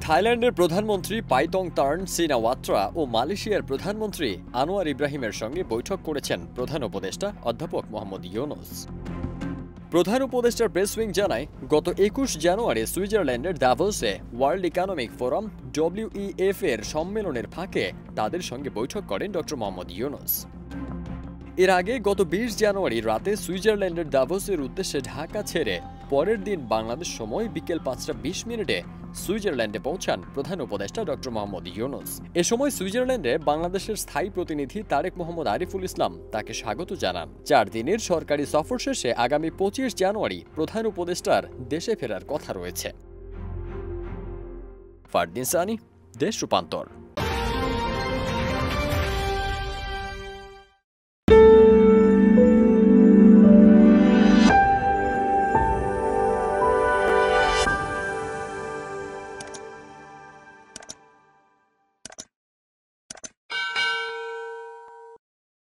থাইল্যান্ডের প্রধানমন্ত্রী পাইতং তার্ন সিনাওয়াত্রা ও মালয়েশিয়ার প্রধানমন্ত্রী আনোয়ার ইব্রাহিমের সঙ্গে বৈঠক করেছেন প্রধান উপদেষ্টা অধ্যাপক মোহাম্মদ ইউনুস। প্রধান উপদেষ্টার প্রেস উইং জানায়, গত ২১ জানুয়ারি সুইজারল্যান্ডের দাভোসে ওয়ার্ল্ড ইকোনমিক ফোরাম WEF এর সম্মেলনের ফাঁকে তাদের সঙ্গে বৈঠক করেন ড মোহাম্মদ ইউনুস। এর আগে গত ২০ জানুয়ারি রাতে সুইজারল্যান্ডের দাভোসের উদ্দেশ্যে ঢাকা ছেড়ে পরের দিন বাংলাদেশ সময় বিকেল ৫টা ২০ সুইজারল্যান্ডে পৌঁছান প্রধান উপদেষ্টা ড মোহাম্মদ ইউনুস। এ সময় সুইজারল্যান্ডে বাংলাদেশের স্থায়ী প্রতিনিধি তারেক মোহাম্মদ আরিফুল ইসলাম তাকে স্বাগত জানান। ৪ দিনের সরকারি সফর শেষে আগামী ২৫ জানুয়ারি প্রধান উপদেষ্টার দেশে ফেরার কথা রয়েছে। ফারদিন সানি, দেশ রূপান্তর।